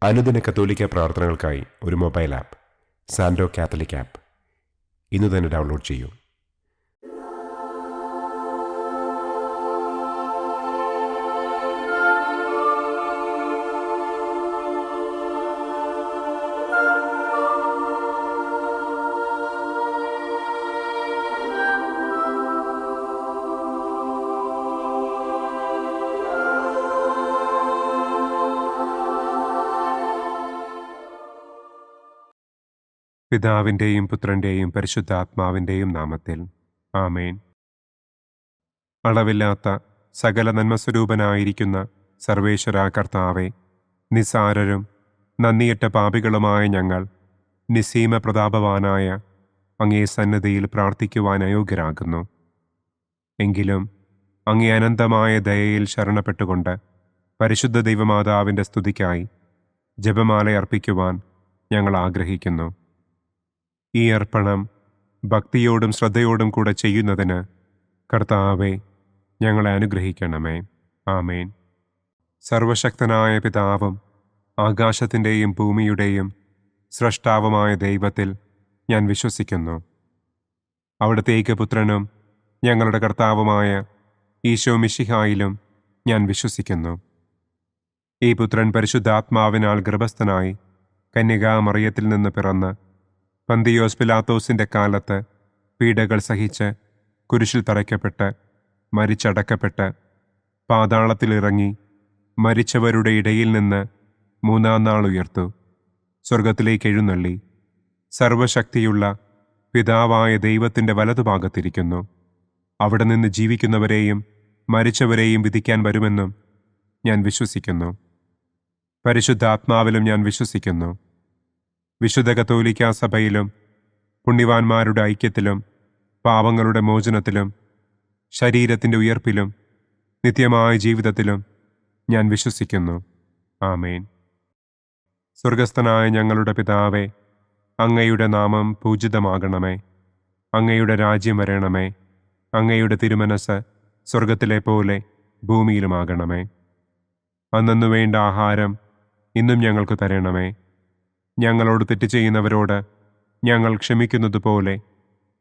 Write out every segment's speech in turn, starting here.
അനുദിന കത്തോലിക്ക പ്രാർത്ഥനകൾക്കായി ഒരു മൊബൈൽ ആപ്പ് സാൻഡോ കാത്തലിക് ആപ്പ് ഇന്ന് തന്നെ ഡൗൺലോഡ് ചെയ്യൂ. പിതാവിൻ്റെയും പുത്രൻ്റെയും പരിശുദ്ധാത്മാവിൻ്റെയും നാമത്തിൽ ആമേൻ. അളവില്ലാത്ത സകല നന്മസ്വരൂപനായിരിക്കുന്ന സർവേശ്വര കർത്താവെ, നിസ്സാരരും നന്ദിയറ്റ പാപികളുമായ ഞങ്ങൾ നിസ്സീമ പ്രതാപവാനായ അങ്ങേ സന്നിധിയിൽ പ്രാർത്ഥിക്കുവാൻ അയോഗ്യരാകുന്നു. എങ്കിലും അങ്ങേ അനന്തമായ ദയയിൽ ശരണപ്പെട്ടുകൊണ്ട് പരിശുദ്ധ ദൈവമാതാവിൻ്റെ സ്തുതിക്കായി ജപമാല അർപ്പിക്കുവാൻ ഞങ്ങൾ ആഗ്രഹിക്കുന്നു. ഈ അർപ്പണം ഭക്തിയോടും ശ്രദ്ധയോടും കൂടെ ചെയ്യുന്നതിന് കർത്താവെ ഞങ്ങളെ അനുഗ്രഹിക്കണമേ. ആമേൻ. സർവശക്തനായ പിതാവും ആകാശത്തിൻ്റെയും ഭൂമിയുടെയും സ്രഷ്ടാവുമായ ദൈവത്തിൽ ഞാൻ വിശ്വസിക്കുന്നു. അവിടുത്തെ ഏകപുത്രനും ഞങ്ങളുടെ കർത്താവുമായ ഈശോ മിശിഹായിലും ഞാൻ വിശ്വസിക്കുന്നു. ഈ പുത്രൻ പരിശുദ്ധാത്മാവിനാൽ ഗർഭസ്ഥനായി കന്യകാമറിയത്തിൽ നിന്ന് പിറന്ന് പന്തിയോസ് പിലാത്തോസിൻ്റെ കാലത്ത് പീഡകൾ സഹിച്ച് കുരിശിൽ തറയ്ക്കപ്പെട്ട് മരിച്ചടക്കപ്പെട്ട് പാതാളത്തിലിറങ്ങി മരിച്ചവരുടെ ഇടയിൽ നിന്ന് മൂന്നാം നാൾ ഉയർത്തു സ്വർഗത്തിലേക്ക് എഴുന്നള്ളി സർവശക്തിയുള്ള പിതാവായ ദൈവത്തിൻ്റെ വലതുഭാഗത്തിരിക്കുന്നു. അവിടെ നിന്ന് ജീവിക്കുന്നവരെയും മരിച്ചവരെയും വിധിക്കാൻ വരുമെന്നും ഞാൻ വിശ്വസിക്കുന്നു. പരിശുദ്ധാത്മാവിലും ഞാൻ വിശ്വസിക്കുന്നു. വിശുദ്ധ കത്തോലിക്കാ സഭയിലും പുണ്യവാന്മാരുടെ ഐക്യത്തിലും പാപങ്ങളുടെ മോചനത്തിലും ശരീരത്തിൻ്റെ ഉയർപ്പിലും നിത്യമായ ജീവിതത്തിലും ഞാൻ വിശ്വസിക്കുന്നു. ആമേൻ. സ്വർഗസ്ഥനായ ഞങ്ങളുടെ പിതാവേ, അങ്ങയുടെ നാമം പൂജിതമാകണമേ. അങ്ങയുടെ രാജ്യം വരണമേ. അങ്ങയുടെ തിരുമനസ് സ്വർഗത്തിലെ പോലെ ഭൂമിയിലുമാകണമേ. അന്നന്നു വേണ്ട ആഹാരം ഇന്നും ഞങ്ങൾക്ക് തരണമേ. ഞങ്ങളോട് തെറ്റ് ചെയ്യുന്നവരോട് ഞങ്ങൾ ക്ഷമിക്കുന്നത് പോലെ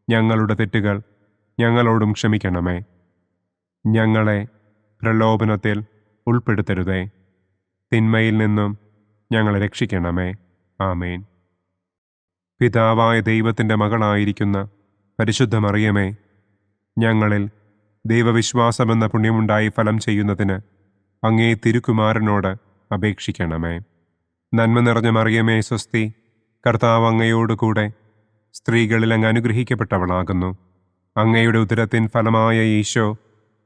ഞങ്ങളുടെ തെറ്റുകൾ ഞങ്ങളോടും ക്ഷമിക്കണമേ. ഞങ്ങളെ പ്രലോഭനത്തിൽ ഉൾപ്പെടുത്തരുതേ. തിന്മയിൽ നിന്നും ഞങ്ങളെ രക്ഷിക്കണമേ. ആമേൻ. പിതാവായ ദൈവത്തിൻ്റെ മകളായിരിക്കുന്ന പരിശുദ്ധ മറിയമേ, ഞങ്ങളിൽ ദൈവവിശ്വാസമെന്ന പുണ്യമുണ്ടായി ഫലം ചെയ്യുന്നതിന് അങ്ങേ തിരുക്കുമാരനോട് അപേക്ഷിക്കണമേ. നന്മ നിറഞ്ഞ മറിയമേ സ്വസ്തി, കർത്താവ് അങ്ങയോടുകൂടെ സ്ത്രീകളിൽ അങ്ങ് അനുഗ്രഹിക്കപ്പെട്ടവളാകുന്നു. അങ്ങയുടെ ഉദരത്തിൻ ഫലമായ ഈശോ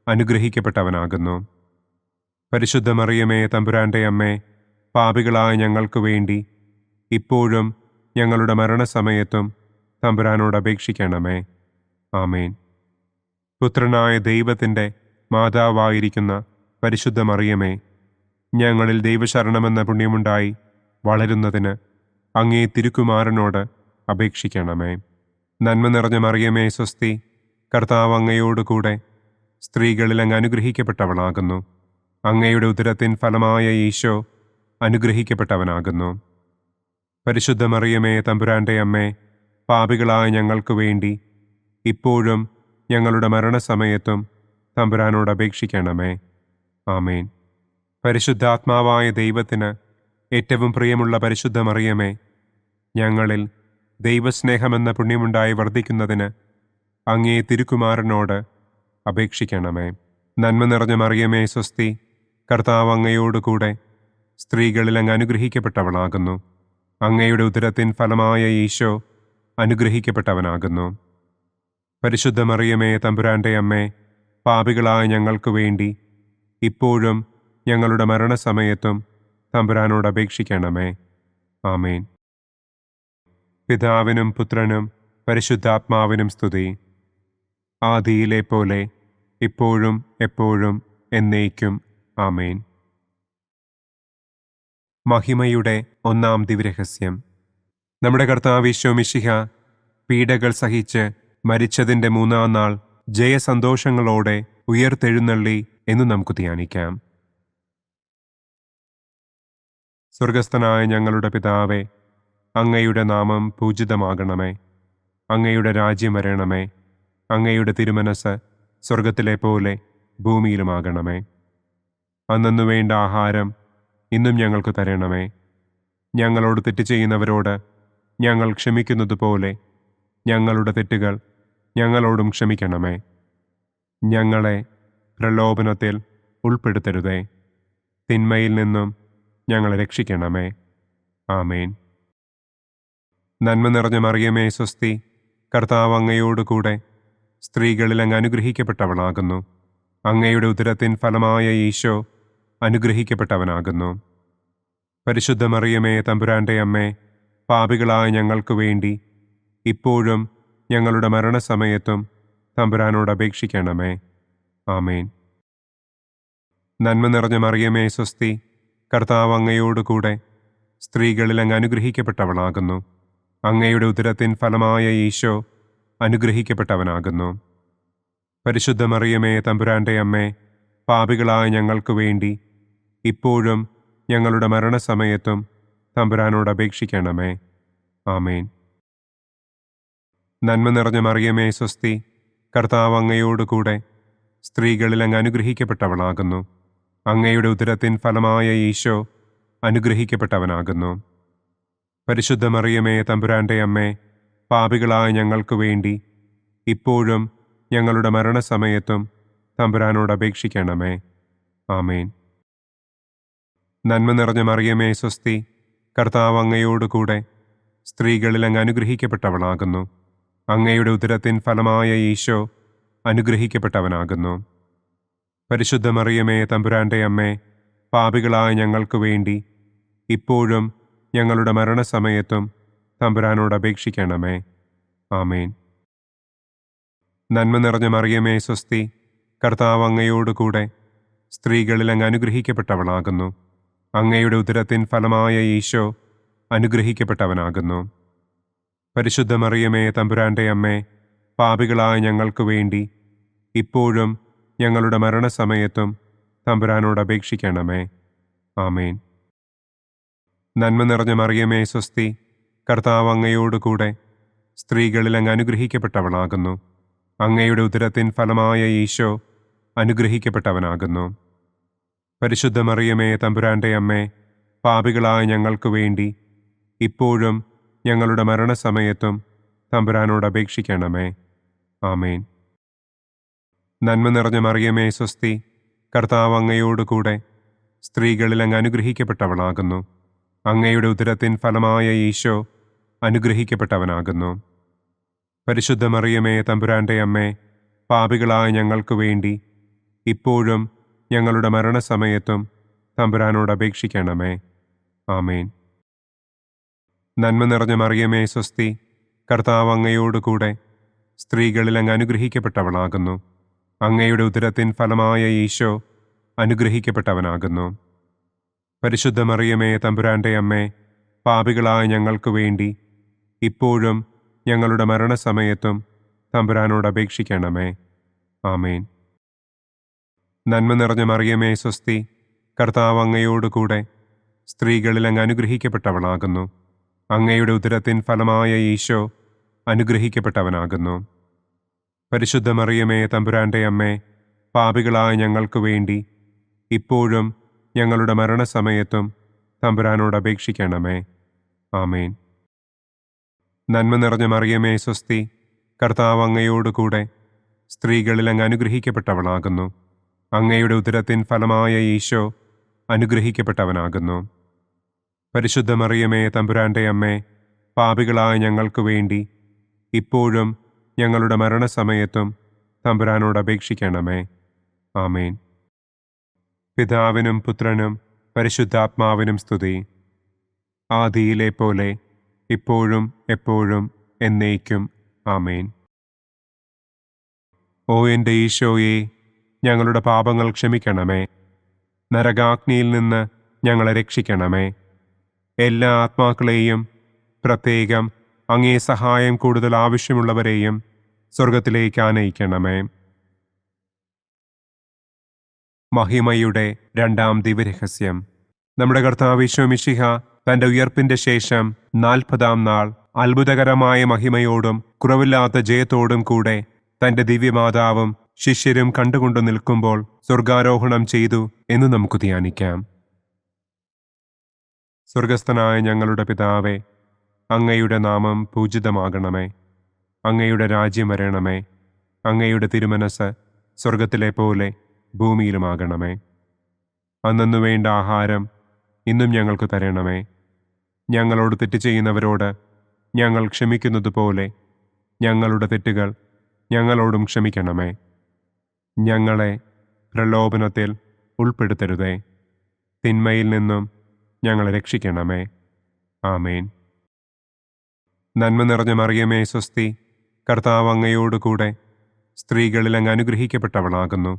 അനുഗ്രഹിക്കപ്പെട്ടവനാകുന്നു. പരിശുദ്ധ മറിയമേ തമ്പുരാൻ്റെ അമ്മേ, പാപികളായ ഞങ്ങൾക്ക് വേണ്ടി ഇപ്പോഴും ഞങ്ങളുടെ മരണസമയത്തും തമ്പുരാനോട് അപേക്ഷിക്കണമേ. ആമേൻ. പുത്രനായ ദൈവത്തിൻ്റെ മാതാവായിരിക്കുന്ന പരിശുദ്ധ മറിയമേ, ഞങ്ങളിൽ ദൈവശരണമെന്ന പുണ്യമുണ്ടായി വളരുന്നതിന് അങ്ങേ തിരുക്കുമാരനോട് അപേക്ഷിക്കണമേ. നന്മ നിറഞ്ഞ മറിയമേ സ്വസ്തി, കർത്താവ് അങ്ങയോടുകൂടെ സ്ത്രീകളിൽ അങ്ങ് അനുഗ്രഹിക്കപ്പെട്ടവളാകുന്നു. അങ്ങയുടെ ഉദരത്തിൻ ഫലമായ ഈശോ അനുഗ്രഹിക്കപ്പെട്ടവനാകുന്നു. പരിശുദ്ധ മറിയമേ തമ്പുരാൻ്റെ അമ്മേ, പാപികളായ ഞങ്ങൾക്ക് വേണ്ടി ഇപ്പോഴും ഞങ്ങളുടെ മരണസമയത്തും തമ്പുരാനോട് അപേക്ഷിക്കണമേ. ആമേൻ. പരിശുദ്ധാത്മാവായ ദൈവത്തിന് ഏറ്റവും പ്രിയമുള്ള പരിശുദ്ധ മറിയമേ, ഞങ്ങളിൽ ദൈവസ്നേഹമെന്ന പുണ്യമുണ്ടായി വർദ്ധിക്കുന്നതിന് അങ്ങേ തിരുക്കുമാരനോട് അപേക്ഷിക്കണമേ. നന്മ നിറഞ്ഞ മറിയമേ സ്വസ്തി, കർത്താവ് അങ്ങയോടുകൂടെ സ്ത്രീകളിൽ അങ്ങ് അനുഗ്രഹിക്കപ്പെട്ടവളാകുന്നു. അങ്ങയുടെ ഉദരത്തിൻ ഫലമായ ഈശോ അനുഗ്രഹിക്കപ്പെട്ടവനാകുന്നു. പരിശുദ്ധ മറിയമേ തമ്പുരാൻ്റെ അമ്മേ, പാപികളായ ഞങ്ങൾക്ക് വേണ്ടി ഇപ്പോഴും ഞങ്ങളുടെ മരണസമയത്തും തമ്പുരാനോട് അപേക്ഷിക്കണമേ. ആമേൻ. പിതാവിനും പുത്രനും പരിശുദ്ധാത്മാവിനും സ്തുതി. ആദിയിലെ പോലെ ഇപ്പോഴും എപ്പോഴും എന്നേക്കും. ആമേൻ. മഹിമയുടെ ഒന്നാം ദിവ്യരഹസ്യം. നമ്മുടെ കർത്താവ് ഈശോ മിശിഹ പീഡകൾ സഹിച്ച് മരിച്ചതിൻ്റെ മൂന്നാം നാൾ ജയസന്തോഷങ്ങളോടെ ഉയർത്തെഴുന്നള്ളി എന്ന് നമുക്ക് ധ്യാനിക്കാം. സ്വർഗസ്ഥനായ ഞങ്ങളുടെ പിതാവേ, അങ്ങയുടെ നാമം പൂജിതമാകണമേ. അങ്ങയുടെ രാജ്യം വരണമേ. അങ്ങയുടെ തിരുമനസ് സ്വർഗത്തിലെ പോലെ ഭൂമിയിലുമാകണമേ. അന്നന്നു വേണ്ട ആഹാരം ഇന്നും ഞങ്ങൾക്ക് തരണമേ. ഞങ്ങളോട് തെറ്റ് ചെയ്യുന്നവരോട് ഞങ്ങൾ ക്ഷമിക്കുന്നത് പോലെ ഞങ്ങളുടെ തെറ്റുകൾ ഞങ്ങളോടും ക്ഷമിക്കണമേ. ഞങ്ങളെ പ്രലോഭനത്തിൽ ഉൾപ്പെടുത്തരുതേ. തിന്മയിൽ നിന്നും ഞങ്ങളെ രക്ഷിക്കണമേ. ആമേൻ. നന്മ നിറഞ്ഞ മറിയമേ സ്വസ്തി, കർത്താവ് അങ്ങയോട് കൂടെ സ്ത്രീകളിൽ അങ്ങ് അനുഗ്രഹിക്കപ്പെട്ടവളാകുന്നു. അങ്ങയുടെ ഉദരത്തിൻ ഫലമായ ഈശോ അനുഗ്രഹിക്കപ്പെട്ടവനാകുന്നു. പരിശുദ്ധ മറിയമേ തമ്പുരാൻ്റെ അമ്മേ, പാപികളായ ഞങ്ങൾക്ക് വേണ്ടി ഇപ്പോഴും ഞങ്ങളുടെ മരണസമയത്തും തമ്പുരാനോട് അപേക്ഷിക്കണമേ. ആമേൻ. നന്മ നിറഞ്ഞ മറിയമേ സ്വസ്തി, കർത്താവ് അങ്ങയോട് കൂടെ സ്ത്രീകളിൽ അങ്ങ് അനുഗ്രഹിക്കപ്പെട്ടവളാകുന്നു. അങ്ങയുടെ ഉദരത്തിൻ ഫലമായ ഈശോ അനുഗ്രഹിക്കപ്പെട്ടവനാകുന്നു. പരിശുദ്ധ മറിയമേ തമ്പുരാൻ്റെ അമ്മേ, പാപികളായ ഞങ്ങൾക്ക് വേണ്ടി ഇപ്പോഴും ഞങ്ങളുടെ മരണസമയത്തും തമ്പുരാനോട് അപേക്ഷിക്കണമേ. ആമേൻ. നന്മ നിറഞ്ഞ മറിയമേ സ്വസ്തി, കർത്താവ് അങ്ങയോട് കൂടെ സ്ത്രീകളിൽ അങ്ങ് അനുഗ്രഹിക്കപ്പെട്ടവളാകുന്നു. അങ്ങയുടെ ഉദരത്തിൻ ഫലമായ ഈശോ അനുഗ്രഹിക്കപ്പെട്ടവനാകുന്നു. പരിശുദ്ധ മറിയമേ തമ്പുരാൻ്റെ അമ്മേ, പാപികളായ ഞങ്ങൾക്ക് വേണ്ടി ഇപ്പോഴും ഞങ്ങളുടെ മരണസമയത്തും തമ്പുരാനോട് അപേക്ഷിക്കണമേ. ആമേൻ. നന്മ നിറഞ്ഞ മറിയമേ സ്വസ്തി, കർത്താവ് അങ്ങയോട് കൂടെ സ്ത്രീകളിൽ അങ്ങ് അനുഗ്രഹിക്കപ്പെട്ടവളാകുന്നു. അങ്ങയുടെ ഉദരത്തിൻ ഫലമായ ഈശോ അനുഗ്രഹിക്കപ്പെട്ടവനാകുന്നു. പരിശുദ്ധ മറിയമേ തമ്പുരാൻ്റെ അമ്മേ, പാപികളായ ഞങ്ങൾക്ക് വേണ്ടി ഇപ്പോഴും ഞങ്ങളുടെ മരണസമയത്തും തമ്പുരാനോട് അപേക്ഷിക്കണമേ. ആമേൻ. നന്മ നിറഞ്ഞ മറിയമേ സ്വസ്തി, കർത്താവ് അങ്ങയോട് കൂടെ സ്ത്രീകളിൽ അങ്ങ് അനുഗ്രഹിക്കപ്പെട്ടവളാകുന്നു. അങ്ങയുടെ ഉദരത്തിൻ ഫലമായ ഈശോ അനുഗ്രഹിക്കപ്പെട്ടവനാകുന്നു. പരിശുദ്ധ മറിയമേ തമ്പുരാൻ്റെ അമ്മേ, പാപികളായ ഞങ്ങൾക്ക് വേണ്ടി ഇപ്പോഴും ഞങ്ങളുടെ മരണസമയത്തും തമ്പുരാനോട് അപേക്ഷിക്കണമേ. ആമേൻ. നന്മ നിറഞ്ഞ മറിയമേ സ്വസ്തി, കർത്താവ് അങ്ങയോട് കൂടെ സ്ത്രീകളിൽ അങ്ങ് അനുഗ്രഹിക്കപ്പെട്ടവളാകുന്നു. അങ്ങയുടെ ഉദരത്തിൻ ഫലമായ ഈശോ അനുഗ്രഹിക്കപ്പെട്ടവനാകുന്നു. പരിശുദ്ധ മറിയമേ തമ്പുരാൻ്റെ അമ്മേ, പാപികളായ ഞങ്ങൾക്ക് വേണ്ടി ഇപ്പോഴും ഞങ്ങളുടെ മരണസമയത്തും തമ്പുരാനോട് അപേക്ഷിക്കണമേ. ആമേൻ. നന്മ നിറഞ്ഞ മറിയമേ സ്വസ്തി, കർത്താവ് അങ്ങയോട് കൂടെ സ്ത്രീകളിൽ അങ്ങ് അനുഗ്രഹിക്കപ്പെട്ടവളാകുന്നു. അങ്ങയുടെ ഉദരത്തിൻ ഫലമായ ഈശോ അനുഗ്രഹിക്കപ്പെട്ടവനാകുന്നു. പരിശുദ്ധ മറിയമേ തമ്പുരാൻ്റെ അമ്മേ, പാപികളായ ഞങ്ങൾക്ക് വേണ്ടി ഇപ്പോഴും ഞങ്ങളുടെ മരണസമയത്തും തമ്പുരാനോട് അപേക്ഷിക്കണമേ. ആമേൻ. നന്മ നിറഞ്ഞ മറിയമേ സ്വസ്തി, കർത്താവ് അങ്ങയോട് കൂടെ സ്ത്രീകളിൽ അങ്ങ് അനുഗ്രഹിക്കപ്പെട്ടവളാകുന്നു. അങ്ങയുടെ ഉദരത്തിൻ ഫലമായ ഈശോ അനുഗ്രഹിക്കപ്പെട്ടവനാകുന്നു. പരിശുദ്ധ മറിയമേ തമ്പുരാൻ്റെ അമ്മേ, പാപികളായ ഞങ്ങൾക്ക് വേണ്ടി ഇപ്പോഴും ഞങ്ങളുടെ മരണസമയത്തും തമ്പുരാനോട് അപേക്ഷിക്കണമേ. ആമേൻ. നന്മ നിറഞ്ഞ മറിയമേ സ്വസ്തി, കർത്താവ് അങ്ങയോട് കൂടെ സ്ത്രീകളിൽ അങ്ങ് അനുഗ്രഹിക്കപ്പെട്ടവളാകുന്നു. അങ്ങയുടെ ഉദരത്തിൻ ഫലമായ ഈശോ അനുഗ്രഹിക്കപ്പെട്ടവനാകുന്നു. പരിശുദ്ധ മറിയമേ തമ്പുരാൻ്റെ അമ്മേ, പാപികളായ ഞങ്ങൾക്ക് വേണ്ടി ഇപ്പോഴും ഞങ്ങളുടെ മരണസമയത്തും തമ്പുരാനോട് അപേക്ഷിക്കണമേ. ആമേൻ. നന്മ നിറഞ്ഞ മറിയമേ സ്വസ്തി, കർത്താവ് അങ്ങയോട് കൂടെ സ്ത്രീകളിൽ അങ്ങ് അനുഗ്രഹിക്കപ്പെട്ടവളാകുന്നു. അങ്ങയുടെ ഉദരത്തിൻ ഫലമായ ഈശോ അനുഗ്രഹിക്കപ്പെട്ടവനാകുന്നു. പരിശുദ്ധ മറിയമേ തമ്പുരാൻ്റെ അമ്മേ, പാപികളായ ഞങ്ങൾക്ക് വേണ്ടി ഇപ്പോഴും ഞങ്ങളുടെ മരണസമയത്തും തമ്പുരാനോട് അപേക്ഷിക്കണമേ. ആമേൻ. പിതാവിനും പുത്രനും പരിശുദ്ധാത്മാവിനും സ്തുതി. ആദിയിലെ പോലെ ഇപ്പോഴും എപ്പോഴും എന്നേക്കും. ആമേൻ. ഓ എൻ്റെ ഈശോയെ, ഞങ്ങളുടെ പാപങ്ങൾ ക്ഷമിക്കണമേ. നരകാഗ്നിയിൽ നിന്ന് ഞങ്ങളെ രക്ഷിക്കണമേ. എല്ലാ ആത്മാക്കളെയും, പ്രത്യേകം അങ്ങേ സഹായം കൂടുതൽ ആവശ്യമുള്ളവരെയും സ്വർഗത്തിലേക്ക് ആനയിക്കണമേ. മഹിമയുടെ രണ്ടാം ദിവ്യരഹസ്യം. നമ്മുടെ കർത്താവ് ഈശോ മിശിഹ തന്റെ ഉയർപ്പിന്റെ ശേഷം 40-ാം നാൾ അത്ഭുതകരമായ മഹിമയോടും കുറവില്ലാത്ത ജയത്തോടും കൂടെ തന്റെ ദിവ്യമാതാവും ശിഷ്യരും കണ്ടുകൊണ്ടു നിൽക്കുമ്പോൾ സ്വർഗാരോഹണം ചെയ്തു എന്ന് നമുക്ക് ധ്യാനിക്കാം. സ്വർഗസ്ഥനായ ഞങ്ങളുടെ പിതാവേ, അങ്ങയുടെ നാമം പൂജിതമാകണമേ. അങ്ങയുടെ രാജ്യം വരണമേ. അങ്ങയുടെ തിരുമനസ് സ്വർഗത്തിലെ പോലെ ഭൂമിയിലുമാകണമേ. അന്നു വേണ്ട ആഹാരം ഇന്നും ഞങ്ങൾക്ക് തരണമേ. ഞങ്ങളോട് തെറ്റ് ചെയ്യുന്നവരോട് ഞങ്ങൾ ക്ഷമിക്കുന്നത് പോലെ ഞങ്ങളുടെ തെറ്റുകൾ ഞങ്ങളോടും ക്ഷമിക്കണമേ. ഞങ്ങളെ പ്രലോഭനത്തിൽ ഉൾപ്പെടുത്തരുതേ. തിന്മയിൽ നിന്നും ഞങ്ങളെ രക്ഷിക്കണമേ. ആമേൻ. നന്മ നിറഞ്ഞ മറിയമേ സ്വസ്തി, കർത്താവ് അങ്ങയോടുകൂടെ സ്ത്രീകളിൽ അങ്ങ് അനുഗ്രഹിക്കപ്പെട്ടവളാകുന്നു.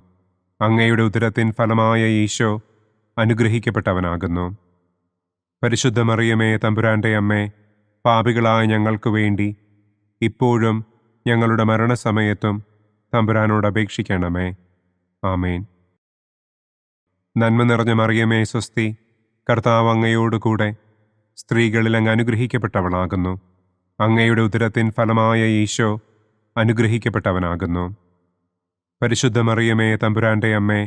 അങ്ങയുടെ ഉദരത്തിൻ ഫലമായ ഈശോ അനുഗ്രഹിക്കപ്പെട്ടവനാകുന്നു. പരിശുദ്ധ മറിയമേ തമ്പുരാന്റെ അമ്മേ, പാപികളായ ഞങ്ങൾക്ക് വേണ്ടി ഇപ്പോഴും ഞങ്ങളുടെ മരണസമയത്തും തമ്പുരാനോട് അപേക്ഷിക്കണമേ. ആമേൻ. നന്മ നിറഞ്ഞ മറിയമേ സ്വസ്തി, കർത്താവ് അങ്ങയോടുകൂടെ സ്ത്രീകളിൽ അങ്ങ് അനുഗ്രഹിക്കപ്പെട്ടവളാകുന്നു. അങ്ങയുടെ ഉദരത്തിൻ ഫലമായ ഈശോ അനുഗ്രഹിക്കപ്പെട്ടവനാകുന്നു. പരിശുദ്ധ മറിയമേ തമ്പുരാന്റെ അമ്മേ,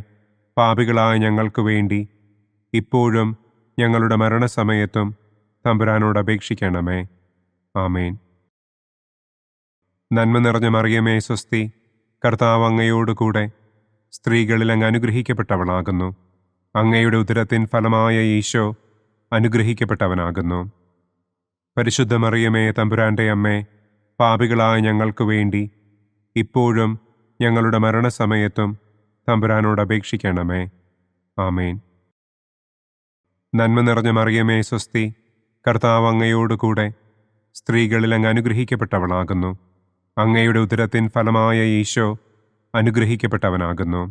പാപികളായ ഞങ്ങൾക്ക് വേണ്ടി ഇപ്പോഴും ഞങ്ങളുടെ മരണസമയത്തും തമ്പുരാനോട് അപേക്ഷിക്കണമേ. ആമേൻ. നന്മ നിറഞ്ഞ മറിയമേ സ്വസ്തി, കർത്താവ് അങ്ങയോടുകൂടെ സ്ത്രീകളിൽ അങ്ങ് അനുഗ്രഹിക്കപ്പെട്ടവളാകുന്നു. അങ്ങയുടെ ഉദരത്തിൻ ഫലമായ ഈശോ അനുഗ്രഹിക്കപ്പെട്ടവനാകുന്നു. പരിശുദ്ധ മറിയമേ തമ്പുരാന്റെ അമ്മേ, പാപികളായ ഞങ്ങൾക്ക് വേണ്ടി ഇപ്പോഴും ഞങ്ങളുടെ മരണസമയത്തും തമ്പുരാനോട് അപേക്ഷിക്കണമേ. ആമേൻ. നന്മ നിറഞ്ഞ മറിയമേ സ്വസ്തി, കർത്താവ് അങ്ങയോടുകൂടെ സ്ത്രീകളിൽ അങ്ങ് അനുഗ്രഹിക്കപ്പെട്ടവളാകുന്നു. അങ്ങയുടെ ഉദരത്തിൻ ഫലമായ ഈശോ അനുഗ്രഹിക്കപ്പെട്ടവനാകുന്നു.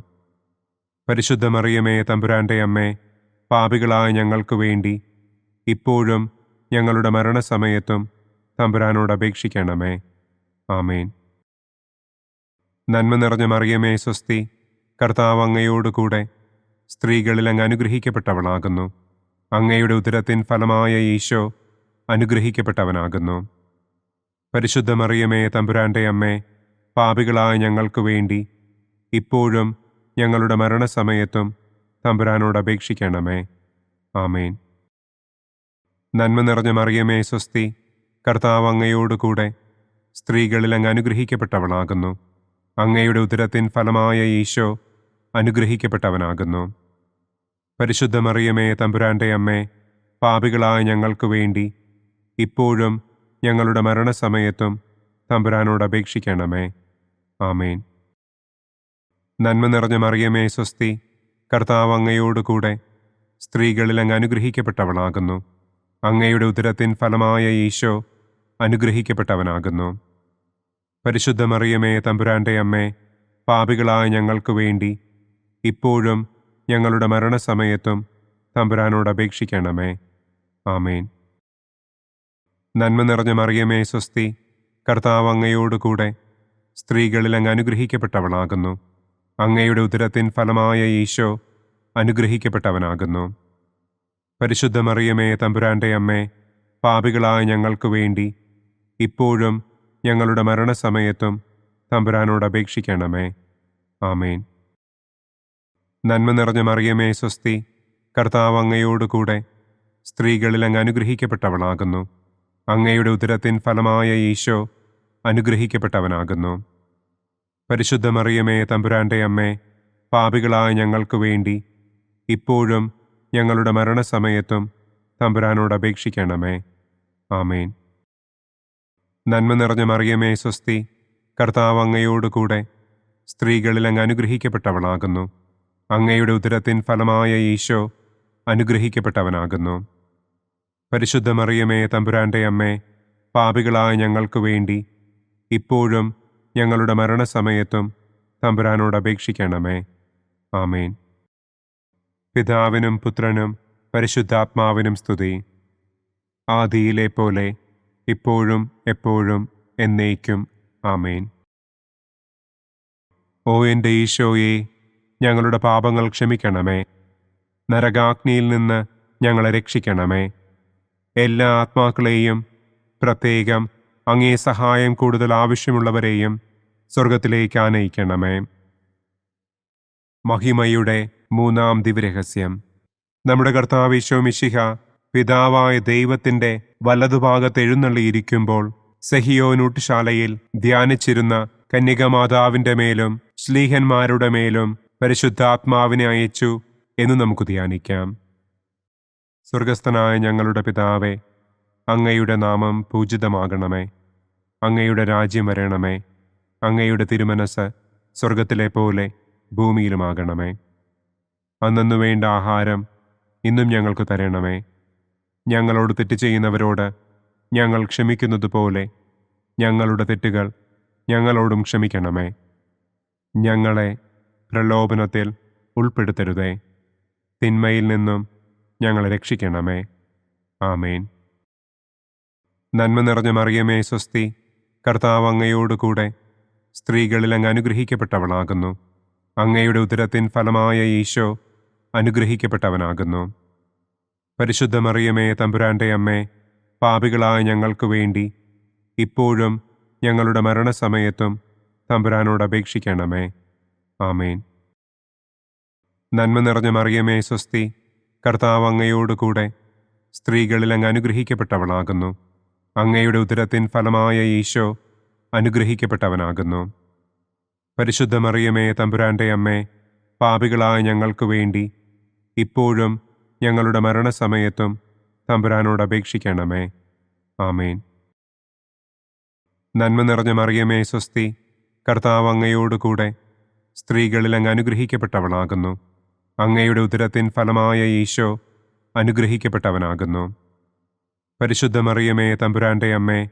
പരിശുദ്ധ മറിയമേ തമ്പുരാന്റെ അമ്മേ, പാപികളായ ഞങ്ങൾക്ക് വേണ്ടി ഇപ്പോഴും ഞങ്ങളുടെ മരണസമയത്തും തമ്പുരാനോട് അപേക്ഷിക്കണമേ. ആമേൻ. നന്മ നിറഞ്ഞ മറിയമേ സ്വസ്തി, കർത്താവ് അങ്ങയോടുകൂടെ സ്ത്രീകളിൽ അങ്ങ് അനുഗ്രഹിക്കപ്പെട്ടവളാകുന്നു. അങ്ങയുടെ ഉദരത്തിൻ ഫലമായ ഈശോ അനുഗ്രഹിക്കപ്പെട്ടവനാകുന്നു. പരിശുദ്ധ മറിയമേ തമ്പുരാന്റെ അമ്മേ, പാപികളായ ഞങ്ങൾക്ക് വേണ്ടി ഇപ്പോഴും ഞങ്ങളുടെ മരണസമയത്തും തമ്പുരാനോട് അപേക്ഷിക്കണമേ. ആമേൻ. നന്മ നിറഞ്ഞ മറിയമേ സ്വസ്തി, കർത്താവ് അങ്ങയോടുകൂടെ സ്ത്രീകളിൽ അങ്ങ് അനുഗ്രഹിക്കപ്പെട്ടവളാകുന്നു. അങ്ങയുടെ ഉദരത്തിൻ ഫലമായ ഈശോ അനുഗ്രഹിക്കപ്പെട്ടവനാകുന്നു. പരിശുദ്ധ മറിയമേ തമ്പുരാന്റെ അമ്മേ, പാപികളായ ഞങ്ങൾക്ക് വേണ്ടി ഇപ്പോഴും ഞങ്ങളുടെ മരണസമയത്തും തമ്പുരാനോട് അപേക്ഷിക്കണമേ. ആമേൻ. നന്മ നിറഞ്ഞ മറിയമേ സ്വസ്തി, കർത്താവ് അങ്ങയോടുകൂടെ സ്ത്രീകളിൽ അങ്ങ് അനുഗ്രഹിക്കപ്പെട്ടവളാകുന്നു. അങ്ങയുടെ ഉദരത്തിൻ ഫലമായ ഈശോ അനുഗ്രഹിക്കപ്പെട്ടവനാകുന്നു. പരിശുദ്ധ മറിയമേ തമ്പുരാന്റെ അമ്മേ, പാപികളായ ഞങ്ങൾക്ക് വേണ്ടി ഇപ്പോഴും ഞങ്ങളുടെ മരണസമയത്തും തമ്പുരാനോട് അപേക്ഷിക്കണമേ. ആമേൻ. നന്മ നിറഞ്ഞ മറിയമേ സ്വസ്തി, കർത്താവ് അങ്ങയോടുകൂടെ സ്ത്രീകളിൽ അങ്ങ് അനുഗ്രഹിക്കപ്പെട്ടവളാകുന്നു. അങ്ങയുടെ ഉദരത്തിൻ ഫലമായ ഈശോ അനുഗ്രഹിക്കപ്പെട്ടവനാകുന്നു. പരിശുദ്ധ മറിയമേ തമ്പുരാന്റെ അമ്മേ, പാപികളായ ഞങ്ങൾക്ക് വേണ്ടി ഇപ്പോഴും ഞങ്ങളുടെ മരണസമയത്തും തമ്പുരാനോട് അപേക്ഷിക്കണമേ. ആമേൻ. നന്മ നിറഞ്ഞ മറിയമേ സ്വസ്തി, കർത്താവ് അങ്ങയോടുകൂടെ സ്ത്രീകളിൽ അങ്ങ് അനുഗ്രഹിക്കപ്പെട്ടവളാകുന്നു. അങ്ങയുടെ ഉദരത്തിൻ ഫലമായ ഈശോ അനുഗ്രഹിക്കപ്പെട്ടവനാകുന്നു. പരിശുദ്ധ മറിയമേ തമ്പുരാന്റെ അമ്മേ, പാപികളായ ഞങ്ങൾക്ക് വേണ്ടി ഇപ്പോഴും ഞങ്ങളുടെ മരണസമയത്തും തമ്പുരാനോട് അപേക്ഷിക്കണമേ. ആമേൻ. നന്മ നിറഞ്ഞ മറിയമേ സ്വസ്തി, കർത്താവ് അങ്ങയോടുകൂടെ സ്ത്രീകളിൽ അങ്ങ് അനുഗ്രഹിക്കപ്പെട്ടവളാകുന്നു. അങ്ങയുടെ ഉദരത്തിൻ ഫലമായ ഈശോ അനുഗ്രഹിക്കപ്പെട്ടവനാകുന്നു. പരിശുദ്ധ മറിയമേ തമ്പുരാന്റെ അമ്മേ, പാപികളായ ഞങ്ങൾക്ക് വേണ്ടി ഇപ്പോഴും ഞങ്ങളുടെ മരണസമയത്തും തമ്പുരാനോട് അപേക്ഷിക്കണമേ. ആമേൻ. പിതാവിനും പുത്രനും പരിശുദ്ധാത്മാവിനും സ്തുതി. ആദിയിലെ പോലെ ഇപ്പോഴും എപ്പോഴും എന്നേക്കും. ആമേൻ. ഓ എൻ്റെ ഈശോയെ, ഞങ്ങളുടെ പാപങ്ങൾ ക്ഷമിക്കണമേ. നരകാഗ്നിയിൽ നിന്ന് ഞങ്ങളെ രക്ഷിക്കണമേ. എല്ലാ ആത്മാക്കളെയും, പ്രത്യേകം അങ്ങേ സഹായം കൂടുതൽ ആവശ്യമുള്ളവരെയും സ്വർഗത്തിലേക്ക് ആനയിക്കണമേ. മഹിമയുടെ മൂന്നാം ദിവ്യരഹസ്യം. നമ്മുടെ കർത്താവ് ഈശോ മിശിഹ പിതാവായ ദൈവത്തിന്റെ വലതുഭാഗത്ത് എഴുന്നള്ളിയിരിക്കുമ്പോൾ സെഹിയോനൂട്ടുശാലയിൽ ധ്യാനിച്ചിരുന്ന കന്യകമാതാവിന്റെ മേലും ശ്ലീഹന്മാരുടെ മേലും പരിശുദ്ധാത്മാവിനെ അയച്ചു എന്ന് നമുക്ക് ധ്യാനിക്കാം. സ്വർഗസ്ഥനായ ഞങ്ങളുടെ പിതാവേ, അങ്ങയുടെ നാമം പൂജിതമാകണമേ. അങ്ങയുടെ രാജ്യം വരണമേ. അങ്ങയുടെ തിരുമനസ് സ്വർഗത്തിലെ പോലെ ഭൂമിയിലുമാകണമേ. അന്നന്നു വേണ്ട ആഹാരം ഇന്നും ഞങ്ങൾക്ക് തരണമേ. ഞങ്ങളോട് തെറ്റ് ചെയ്യുന്നവരോട് ഞങ്ങൾ ക്ഷമിക്കുന്നത് പോലെ ഞങ്ങളുടെ തെറ്റുകൾ ഞങ്ങളോടും ക്ഷമിക്കണമേ. ഞങ്ങളെ പ്രലോഭനത്തിൽ ഉൾപ്പെടുത്തരുതേ. തിന്മയിൽ നിന്നും ഞങ്ങളെ രക്ഷിക്കണമേ. ആമേൻ. നന്മ നിറഞ്ഞ മറിയമേ സ്വസ്തി, കർത്താവ് അങ്ങയോട് കൂടെ സ്ത്രീകളിൽ അങ്ങ് അനുഗ്രഹിക്കപ്പെട്ടവളാകുന്നു. അങ്ങയുടെ ഉദരത്തിൻ ഫലമായ ഈശോ അനുഗ്രഹിക്കപ്പെട്ടവനാകുന്നു. പരിശുദ്ധ മറിയമേ തമ്പുരാന്റെ അമ്മേ, പാപികളായ ഞങ്ങൾക്ക് വേണ്ടി ഇപ്പോഴും ഞങ്ങളുടെ മരണസമയത്തും തമ്പുരാനോട് അപേക്ഷിക്കണമേ. ആമേൻ. നന്മ നിറഞ്ഞ മറിയമേ സ്വസ്തി, കർത്താവ് അങ്ങയോട് കൂടെ സ്ത്രീകളിൽ അങ്ങ് അനുഗ്രഹിക്കപ്പെട്ടവളാകുന്നു. അങ്ങയുടെ ഉദരത്തിൻ ഫലമായ ഈശോ അനുഗ്രഹിക്കപ്പെട്ടവനാകുന്നു. പരിശുദ്ധ മറിയമേ തമ്പുരാന്റെ അമ്മേ, പാപികളായ ഞങ്ങൾക്ക് വേണ്ടി ഇപ്പോഴും ഞങ്ങളുടെ മരണസമയത്തും തമ്പുരാനോട് അപേക്ഷിക്കണമേ. ആമേൻ. നന്മ നിറഞ്ഞ മറിയമേ സ്വസ്തി, കർത്താവ് അങ്ങയോട് കൂടെ സ്ത്രീകളിൽ അങ്ങ് അനുഗ്രഹിക്കപ്പെട്ടവളാകുന്നു. അങ്ങയുടെ ഉദരത്തിൻ ഫലമായ ഈശോ അനുഗ്രഹിക്കപ്പെട്ടവനാകുന്നു. പരിശുദ്ധ മറിയമേ തമ്പുരാന്റെ അമ്മേ,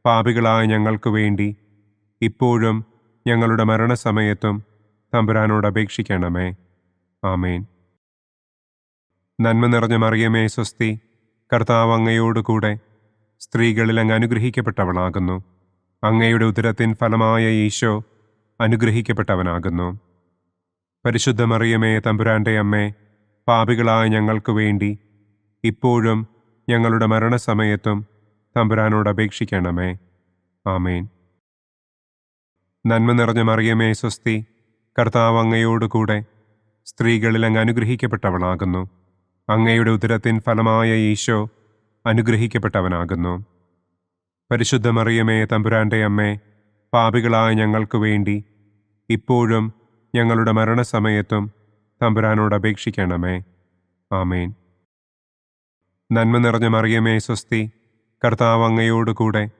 പാപികളായ ഞങ്ങൾക്ക് വേണ്ടി ഇപ്പോഴും ഞങ്ങളുടെ മരണസമയത്തും തമ്പുരാനോട് അപേക്ഷിക്കണമേ. ആമേൻ. നന്മ നിറഞ്ഞ മറിയമേ സ്വസ്തി, കർത്താവ് അങ്ങയോട് കൂടെ സ്ത്രീകളിൽ അങ്ങ് അനുഗ്രഹിക്കപ്പെട്ടവളാകുന്നു. അങ്ങയുടെ ഉദരത്തിൻ ഫലമായ ഈശോ അനുഗ്രഹിക്കപ്പെട്ടവനാകുന്നു. പരിശുദ്ധ മറിയമേ തമ്പുരാന്റെ അമ്മേ, പാപികളായ ഞങ്ങൾക്ക് വേണ്ടി ഇപ്പോഴും ഞങ്ങളുടെ മരണസമയത്തും തമ്പുരാനോട് അപേക്ഷിക്കണമേ. ആമേൻ. നന്മ നിറഞ്ഞ മറിയമേ സ്വസ്തി, കർത്താവ് അങ്ങയോട് കൂടെ സ്ത്രീകളിൽ അങ്ങ് അനുഗ്രഹിക്കപ്പെട്ടവളാകുന്നു. അങ്ങയുടെ ഉദരത്തിൻ ഫലമായ ഈശോ അനുഗ്രഹിക്കപ്പെട്ടവനാകുന്നു. പരിശുദ്ധ മറിയമേ തമ്പുരാന്റെ അമ്മേ, പാപികളായ ഞങ്ങൾക്ക് വേണ്ടി ഇപ്പോഴും ഞങ്ങളുടെ മരണസമയത്തും തമ്പുരാനോട് അപേക്ഷിക്കണമേ. ആമേൻ. നന്മ നിറഞ്ഞ മറിയമേ സ്വസ്തി, കർത്താവ് അങ്ങയോട് കൂടെ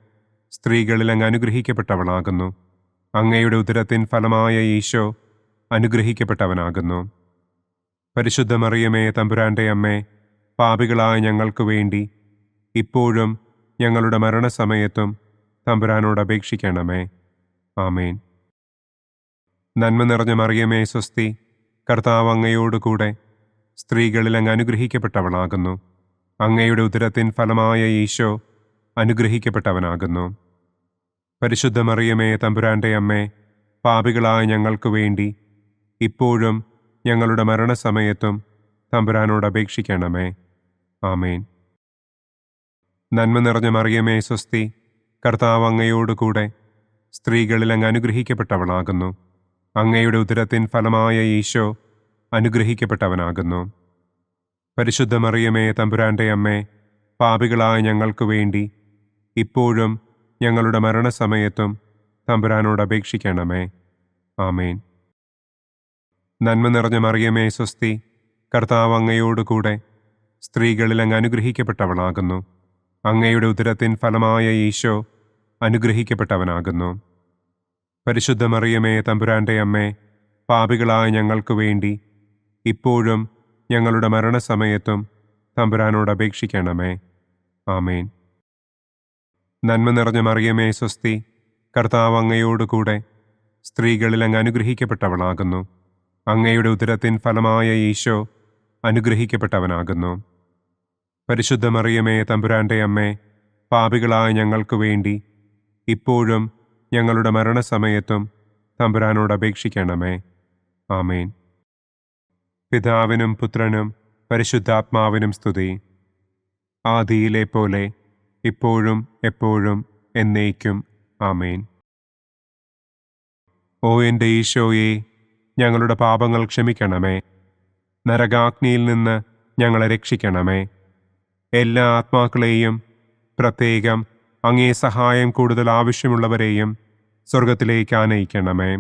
സ്ത്രീകളിൽ അങ്ങ് അനുഗ്രഹിക്കപ്പെട്ടവളാകുന്നു. അങ്ങയുടെ ഉദരത്തിൻ ഫലമായ ഈശോ അനുഗ്രഹിക്കപ്പെട്ടവനാകുന്നു. പരിശുദ്ധ മറിയമേ തമ്പുരാന്റെ അമ്മേ, പാപികളായ ഞങ്ങൾക്ക് വേണ്ടി ഇപ്പോഴും ഞങ്ങളുടെ മരണസമയത്തും തമ്പുരാനോട് അപേക്ഷിക്കണമേ. ആമേൻ. നന്മ നിറഞ്ഞ മറിയമേ സ്വസ്തി, കർത്താവ് അങ്ങയോട് കൂടെ സ്ത്രീകളിൽ അങ്ങ് അനുഗ്രഹിക്കപ്പെട്ടവളാകുന്നു. അങ്ങയുടെ ഉദരത്തിൻ ഫലമായ ഈശോ അനുഗ്രഹിക്കപ്പെട്ടവനാകുന്നു. പരിശുദ്ധ മറിയമേ തമ്പുരാന്റെ അമ്മേ, പാപികളായ ഞങ്ങൾക്ക് വേണ്ടി ഇപ്പോഴും ഞങ്ങളുടെ മരണസമയത്തും തമ്പുരാനോട് അപേക്ഷിക്കണമേ. ആമേൻ. നന്മ നിറഞ്ഞ മറിയമേ സ്വസ്തി, കർത്താവ് അങ്ങയോട് കൂടെ സ്ത്രീകളിൽ അങ്ങ് അനുഗ്രഹിക്കപ്പെട്ടവളാകുന്നു. അങ്ങയുടെ ഉദരത്തിൻ ഫലമായ ഈശോ അനുഗ്രഹിക്കപ്പെട്ടവനാകുന്നു. പരിശുദ്ധ മറിയമേ തമ്പുരാന്റെ അമ്മേ, പാപികളായ ഞങ്ങൾക്ക് വേണ്ടി ഇപ്പോഴും ഞങ്ങളുടെ മരണസമയത്തും തമ്പുരാനോട് അപേക്ഷിക്കണമേ. ആമേൻ. നന്മ നിറഞ്ഞ മറിയമേ സ്വസ്തി, കർത്താവ് അങ്ങയോട് കൂടെ സ്ത്രീകളിൽ അങ്ങ് അനുഗ്രഹിക്കപ്പെട്ടവളാകുന്നു. അങ്ങയുടെ ഉദരത്തിൻ ഫലമായ ഈശോ അനുഗ്രഹിക്കപ്പെട്ടവനാകുന്നു. പരിശുദ്ധ മറിയമേ തമ്പുരാന്റെ അമ്മേ, പാപികളായ ഞങ്ങൾക്ക് വേണ്ടി ഇപ്പോഴും ഞങ്ങളുടെ മരണസമയത്തും തമ്പുരാനോട് അപേക്ഷിക്കണമേ. ആമേൻ. നന്മ നിറഞ്ഞ മറിയമേ സ്വസ്തി, കർത്താവ് അങ്ങയോട് കൂടെ സ്ത്രീകളിൽ അങ്ങ് അനുഗ്രഹിക്കപ്പെട്ടവളാകുന്നു. അങ്ങയുടെ ഉദരത്തിൻ ഫലമായ ഈശോ അനുഗ്രഹിക്കപ്പെട്ടവനാകുന്നു. പരിശുദ്ധ മറിയമേ തമ്പുരാന്റെ അമ്മേ, പാപികളായ ഞങ്ങൾക്ക് വേണ്ടി ഇപ്പോഴും ഞങ്ങളുടെ മരണസമയത്തും തമ്പുരാനോട് അപേക്ഷിക്കണമേ. ആമേൻ. പിതാവിനും പുത്രനും പരിശുദ്ധാത്മാവിനും സ്തുതി, ആദിയിലെ പോലെ ഇപ്പോഴും എപ്പോഴും എന്നേക്കും. ആമേൻ. ഓ എൻ്റെ ഈശോയെ, ഞങ്ങളുടെ പാപങ്ങൾ ക്ഷമിക്കണമേ. നരകാഗ്നിയിൽ നിന്ന് ഞങ്ങളെ രക്ഷിക്കണമേ. എല്ലാ ആത്മാക്കളെയും, പ്രത്യേകം അങ്ങേ സഹായം കൂടുതൽ ആവശ്യമുള്ളവരെയും സ്വർഗത്തിലേക്ക് ആനയിക്കണമേ.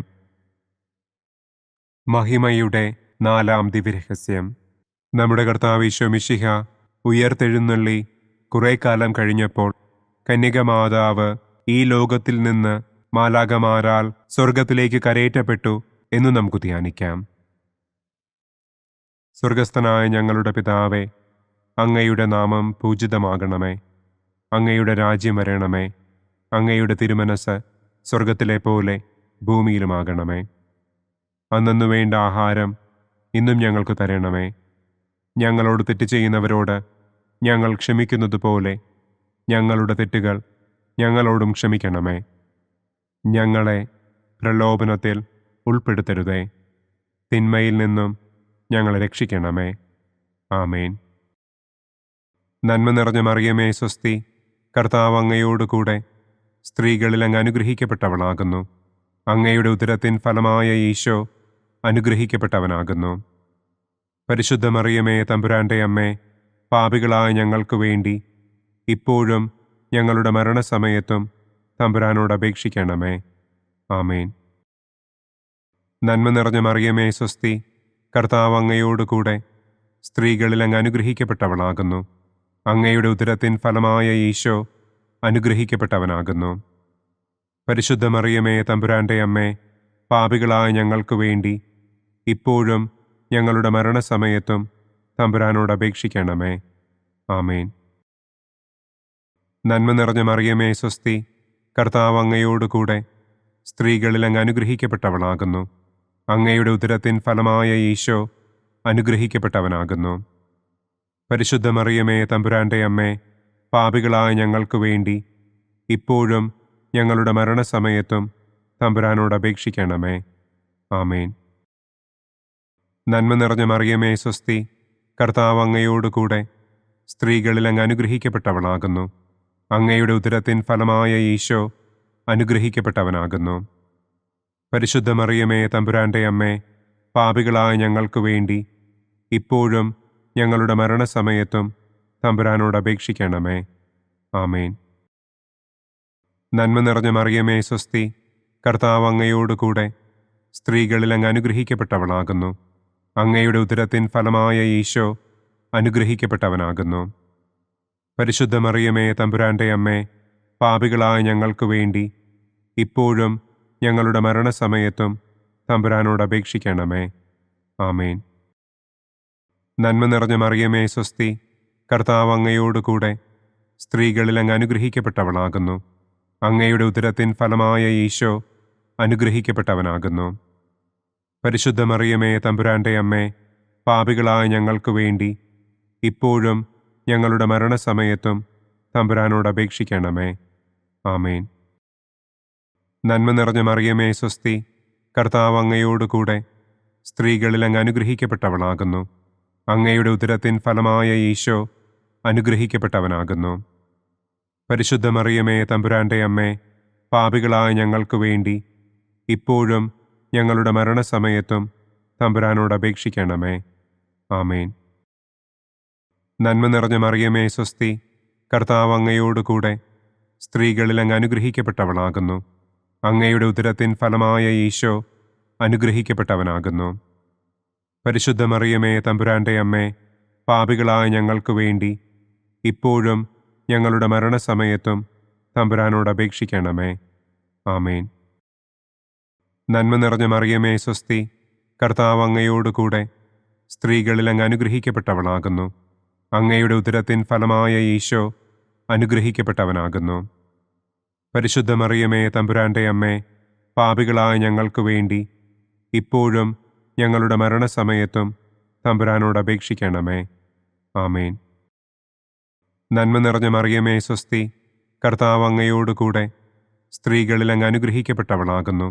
മഹിമയുടെ 4-ാം ദിവ്യരഹസ്യം. നമ്മുടെ കർത്താവ് ഈശോ മിശിഹ ഉയർത്തെഴുന്നള്ളി കുറെ കാലം കഴിഞ്ഞപ്പോൾ കന്യകമാതാവ് ഈ ലോകത്തിൽ നിന്ന് മാലാഖമാരാൽ സ്വർഗത്തിലേക്ക് കരയേറ്റപ്പെട്ടു എന്ന് നമുക്ക് ധ്യാനിക്കാം. സ്വർഗസ്ഥനായ ഞങ്ങളുടെ പിതാവേ, അങ്ങയുടെ നാമം പൂജിതമാകണമേ. അങ്ങയുടെ രാജ്യം വരണമേ. അങ്ങയുടെ തിരുമനസ് സ്വർഗത്തിലെ പോലെ ഭൂമിയിലുമാകണമേ. അന്നന്നു വേണ്ട ആഹാരം ഇന്നും ഞങ്ങൾക്ക് തരണമേ. ഞങ്ങളോട് തെറ്റ് ചെയ്യുന്നവരോട് ഞങ്ങൾ ക്ഷമിക്കുന്നത് പോലെ ഞങ്ങളുടെ തെറ്റുകൾ ഞങ്ങളോടും ക്ഷമിക്കണമേ. ഞങ്ങളെ പ്രലോഭനത്തിൽ ഉൾപ്പെടുത്തരുതേ. തിന്മയിൽ നിന്നും ഞങ്ങളെ രക്ഷിക്കണമേ. ആമേൻ. നന്മ നിറഞ്ഞ മറിയമേ സ്വസ്തി, കർത്താവ് അങ്ങയോടുകൂടെ സ്ത്രീകളിൽ അങ്ങ് അനുഗ്രഹിക്കപ്പെട്ടവളാകുന്നു. അങ്ങയുടെ ഉദരത്തിൻ ഫലമായ ഈശോ അനുഗ്രഹിക്കപ്പെട്ടവനാകുന്നു. പരിശുദ്ധ മറിയമേ തമ്പുരാൻ്റെ അമ്മേ, പാപികളായ ഞങ്ങൾക്ക് വേണ്ടി ഇപ്പോഴും ഞങ്ങളുടെ മരണസമയത്തും തമ്പുരാനോട് അപേക്ഷിക്കണമേ. ആമേൻ. നന്മ നിറഞ്ഞ മറിയമേ സ്വസ്തി, കർത്താവ് അങ്ങയോടുകൂടെ സ്ത്രീകളിൽ അങ്ങ് അനുഗ്രഹിക്കപ്പെട്ടവളാകുന്നു. അങ്ങയുടെ ഉദരത്തിൻ ഫലമായ ഈശോ അനുഗ്രഹിക്കപ്പെട്ടവനാകുന്നു. പരിശുദ്ധ മറിയമേ തമ്പുരാൻ്റെ അമ്മേ, പാപികളായ ഞങ്ങൾക്ക് വേണ്ടി ഇപ്പോഴും ഞങ്ങളുടെ മരണസമയത്തും തമ്പുരാനോട് അപേക്ഷിക്കണമേ. ആമേൻ. നന്മ നിറഞ്ഞ മറിയമേ സ്വസ്തി, കർത്താവ് അങ്ങയോടുകൂടെ സ്ത്രീകളിൽ അങ്ങ് അനുഗ്രഹിക്കപ്പെട്ടവളാകുന്നു. അങ്ങയുടെ ഉദരത്തിൻ ഫലമായ ഈശോ അനുഗ്രഹിക്കപ്പെട്ടവനാകുന്നു. പരിശുദ്ധ മറിയമേ തമ്പുരാൻ്റെ അമ്മേ, പാപികളായ ഞങ്ങൾക്ക് വേണ്ടി ഇപ്പോഴും ഞങ്ങളുടെ മരണസമയത്തും തമ്പുരാനോട് അപേക്ഷിക്കണമേ. ആമേൻ. നന്മ നിറഞ്ഞ മറിയമേ സ്വസ്തി, കർത്താവ് അങ്ങയോടുകൂടെ സ്ത്രീകളിൽ അങ്ങ് അനുഗ്രഹിക്കപ്പെട്ടവളാകുന്നു. അങ്ങയുടെ ഉദരത്തിൻ ഫലമായ ഈശോ അനുഗ്രഹിക്കപ്പെട്ടവനാകുന്നു. പരിശുദ്ധ മറിയമേ തമ്പുരാൻ്റെ അമ്മേ, പാപികളായ ഞങ്ങൾക്ക് വേണ്ടി ഇപ്പോഴും ഞങ്ങളുടെ മരണസമയത്തും തമ്പുരാനോട് അപേക്ഷിക്കണമേ. ആമേൻ. നന്മ നിറഞ്ഞ മറിയമേ സ്വസ്തി, കർത്താവ് അങ്ങയോടുകൂടെ സ്ത്രീകളിൽ അങ്ങ് അനുഗ്രഹിക്കപ്പെട്ടവളാകുന്നു. അങ്ങയുടെ ഉദരത്തിൻ ഫലമായ ഈശോ അനുഗ്രഹിക്കപ്പെട്ടവനാകുന്നു. പരിശുദ്ധ മറിയമേ തമ്പുരാൻ്റെ അമ്മേ, പാപികളായ ഞങ്ങൾക്ക് വേണ്ടി ഇപ്പോഴും ഞങ്ങളുടെ മരണസമയത്തും തമ്പുരാനോട് അപേക്ഷിക്കണമേ. ആമേൻ. നന്മ നിറഞ്ഞ മറിയമേ സ്വസ്തി, കർത്താവ് അങ്ങയോടുകൂടെ സ്ത്രീകളിൽ അങ്ങ് അനുഗ്രഹിക്കപ്പെട്ടവളാകുന്നു. അങ്ങയുടെ ഉദരത്തിൻ ഫലമായ ഈശോ അനുഗ്രഹിക്കപ്പെട്ടവനാകുന്നു. പരിശുദ്ധ മറിയമേ തമ്പുരാൻ്റെ അമ്മേ, പാപികളായ ഞങ്ങൾക്ക് വേണ്ടി ഇപ്പോഴും ഞങ്ങളുടെ മരണസമയത്തും തമ്പുരാനോട് അപേക്ഷിക്കണമേ. ആമേൻ. നന്മ നിറഞ്ഞ മറിയമേ സ്വസ്തി, കർത്താവ് അങ്ങയോടുകൂടെ സ്ത്രീകളിൽ അങ്ങ് അനുഗ്രഹിക്കപ്പെട്ടവളാകുന്നു. അങ്ങയുടെ ഉദരത്തിൻ ഫലമായ ഈശോ അനുഗ്രഹിക്കപ്പെട്ടവനാകുന്നു. പരിശുദ്ധ മറിയമേ തമ്പുരാൻ്റെ അമ്മേ, പാപികളായ ഞങ്ങൾക്ക് വേണ്ടി ഇപ്പോഴും ഞങ്ങളുടെ മരണസമയത്തും തമ്പുരാനോട് അപേക്ഷിക്കണമേ. ആമേൻ. നന്മ നിറഞ്ഞ മറിയമേ സ്വസ്തി, കർത്താവ് അങ്ങയോടുകൂടെ സ്ത്രീകളിൽ അങ്ങ് അനുഗ്രഹിക്കപ്പെട്ടവളാകുന്നു. അങ്ങയുടെ ഉദരത്തിൻ ഫലമായ ഈശോ അനുഗ്രഹിക്കപ്പെട്ടവനാകുന്നു. പരിശുദ്ധ മറിയമേ തമ്പുരാൻ്റെ അമ്മേ, പാപികളായ ഞങ്ങൾക്ക് വേണ്ടി ഇപ്പോഴും ഞങ്ങളുടെ മരണസമയത്തും തമ്പുരാനോട് അപേക്ഷിക്കണമേ. ആമേൻ. നന്മ നിറഞ്ഞ മറിയമേ സ്വസ്തി, കർത്താവ് അങ്ങയോടുകൂടെ സ്ത്രീകളിൽ അങ്ങ് അനുഗ്രഹിക്കപ്പെട്ടവളാകുന്നു. അങ്ങയുടെ ഉദരത്തിൻ ഫലമായ ഈശോ അനുഗ്രഹിക്കപ്പെട്ടവനാകുന്നു. പരിശുദ്ധ മറിയമേ തമ്പുരാൻ്റെ അമ്മേ, പാപികളായ ഞങ്ങൾക്ക് വേണ്ടി ഇപ്പോഴും ഞങ്ങളുടെ മരണസമയത്തും തമ്പുരാനോട് അപേക്ഷിക്കണമേ. ആമേൻ. നന്മ നിറഞ്ഞ മറിയമേ സ്വസ്തി, കർത്താവ് അങ്ങയോടുകൂടെ സ്ത്രീകളിൽ അങ്ങ് അനുഗ്രഹിക്കപ്പെട്ടവളാകുന്നു.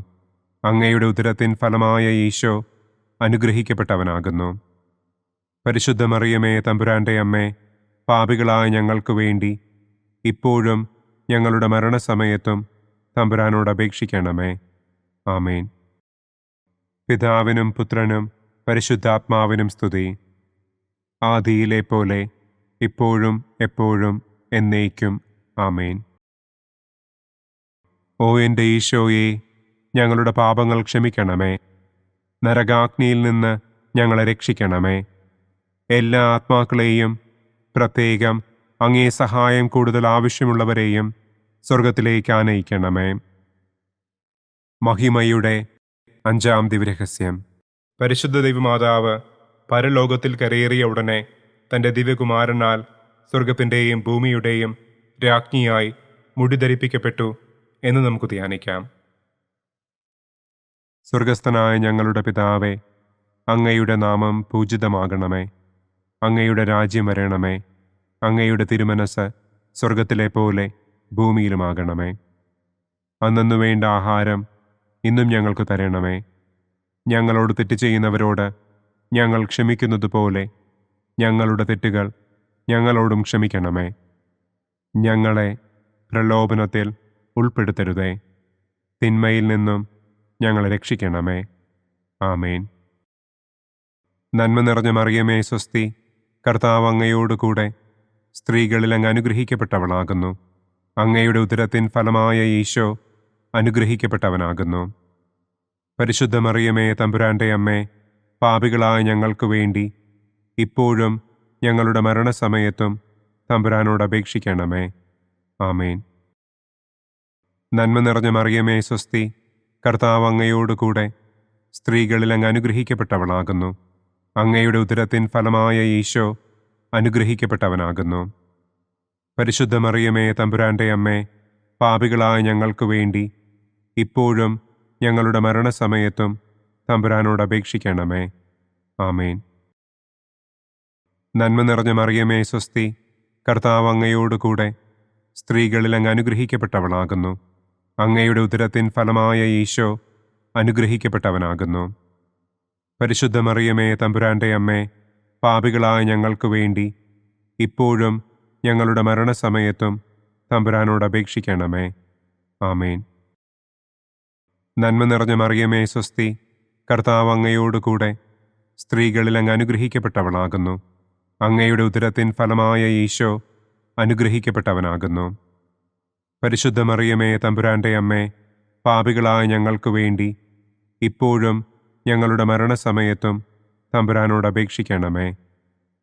അങ്ങയുടെ ഉദരത്തിൻ ഫലമായ ഈശോ അനുഗ്രഹിക്കപ്പെട്ടവനാകുന്നു. പരിശുദ്ധ മറിയമേ തമ്പുരാന്റെ അമ്മേ, പാപികളായ ഞങ്ങൾക്ക് വേണ്ടി ഇപ്പോഴും ഞങ്ങളുടെ മരണസമയത്തും തമ്പുരാനോട് അപേക്ഷിക്കണമേ. ആമേൻ. പിതാവിനും പുത്രനും പരിശുദ്ധാത്മാവിനും സ്തുതി. ആദിയിലെ പോലെ ഇപ്പോഴും എപ്പോഴും എന്നേക്കും. ആമേൻ. ഓ എൻ്റെ ഈശോയെ, ഞങ്ങളുടെ പാപങ്ങൾ ക്ഷമിക്കണമേ. നരകാഗ്നിയിൽ നിന്ന് ഞങ്ങളെ രക്ഷിക്കണമേ. എല്ലാ ആത്മാക്കളെയും, പ്രത്യേകം അങ്ങേ സഹായം കൂടുതൽ ആവശ്യമുള്ളവരെയും സ്വർഗത്തിലേക്ക് ആനയിക്കണമേ. മഹിമയുടെ 5-ാം ദിവ്യരഹസ്യം. പരിശുദ്ധ ദൈവമാതാവ് പരലോകത്തിൽ കരയേറിയ ഉടനെ തൻ്റെ ദിവ്യകുമാരനാൽ സ്വർഗത്തിൻ്റെയും ഭൂമിയുടെയും രാജ്ഞിയായി മുടിധരിപ്പിക്കപ്പെട്ടു എന്ന് നമുക്ക് ധ്യാനിക്കാം. സ്വർഗസ്ഥനായ ഞങ്ങളുടെ പിതാവേ, അങ്ങയുടെ നാമം പൂജിതമാകണമേ. അങ്ങയുടെ രാജ്യം വരണമേ. അങ്ങയുടെ തിരുമനസ് സ്വർഗത്തിലെ പോലെ ഭൂമിയിലുമാകണമേ. അന്നന്നു വേണ്ട ആഹാരം ഇന്നും ഞങ്ങൾക്ക് തരണമേ. ഞങ്ങളോട് തെറ്റ് ചെയ്യുന്നവരോട് ഞങ്ങൾ ക്ഷമിക്കുന്നത് പോലെ ഞങ്ങളുടെ തെറ്റുകൾ ഞങ്ങളോടും ക്ഷമിക്കണമേ. ഞങ്ങളെ പ്രലോഭനത്തിൽ ഉൾപ്പെടുത്തരുതേ. തിന്മയിൽ നിന്നും ഞങ്ങളെ രക്ഷിക്കണമേ. ആമേൻ. നന്മ നിറഞ്ഞ മറിയമേ സ്വസ്തി, കർത്താവ് അങ്ങയോട് കൂടെ സ്ത്രീകളിൽ അങ്ങ് അനുഗ്രഹിക്കപ്പെട്ടവളാകുന്നു. അങ്ങയുടെ ഉദരത്തിൻ ഫലമായ ഈശോ അനുഗ്രഹിക്കപ്പെട്ടവനാകുന്നു. പരിശുദ്ധ മറിയമേ തമ്പുരാന്റെ അമ്മേ, പാപികളായ ഞങ്ങൾക്ക് വേണ്ടി ഇപ്പോഴും ഞങ്ങളുടെ മരണസമയത്തും തമ്പുരാനോട് അപേക്ഷിക്കണമേ. ആമേൻ. നന്മ നിറഞ്ഞ മറിയമേ സ്വസ്തി, കർത്താവ് അങ്ങയോട് കൂടെ സ്ത്രീകളിൽ അങ്ങ് അനുഗ്രഹിക്കപ്പെട്ടവളാകുന്നു. അങ്ങയുടെ ഉദരത്തിൻ ഫലമായ ഈശോ അനുഗ്രഹിക്കപ്പെട്ടവനാകുന്നു. പരിശുദ്ധ മറിയമേ തമ്പുരാന്റെ അമ്മേ, പാപികളായ ഞങ്ങൾക്ക് വേണ്ടി ഇപ്പോഴും ഞങ്ങളുടെ മരണസമയത്തും തമ്പുരാനോട് അപേക്ഷിക്കണമേ. ആമേൻ. നന്മ നിറഞ്ഞ മറിയമേ സ്വസ്തി, കർത്താവ് അങ്ങയോട് കൂടെ സ്ത്രീകളിൽ അങ്ങ് അനുഗ്രഹിക്കപ്പെട്ടവളാകുന്നു. അങ്ങയുടെ ഉദരത്തിൻ ഫലമായ ഈശോ അനുഗ്രഹിക്കപ്പെട്ടവനാകുന്നു. പരിശുദ്ധ മറിയമേ തമ്പുരാന്റെ അമ്മേ, പാപികളായ ഞങ്ങൾക്ക് വേണ്ടി ഇപ്പോഴും ഞങ്ങളുടെ മരണസമയത്തും തമ്പുരാനോട് അപേക്ഷിക്കണമേ. ആമേൻ. നന്മ നിറഞ്ഞ മറിയമേ സ്വസ്തി, കർത്താവ് അങ്ങയോട് കൂടെ സ്ത്രീകളിൽ അങ്ങ് അനുഗ്രഹിക്കപ്പെട്ടവളാകുന്നു. അങ്ങയുടെ ഉദരത്തിൻ ഫലമായ ഈശോ അനുഗ്രഹിക്കപ്പെട്ടവനാകുന്നു. പരിശുദ്ധ മറിയമേ തമ്പുരാന്റെ അമ്മേ, പാപികളായ ഞങ്ങൾക്ക് വേണ്ടി ഇപ്പോഴും ഞങ്ങളുടെ മരണസമയത്തും തമ്പുരാനോട് അപേക്ഷിക്കണമേ.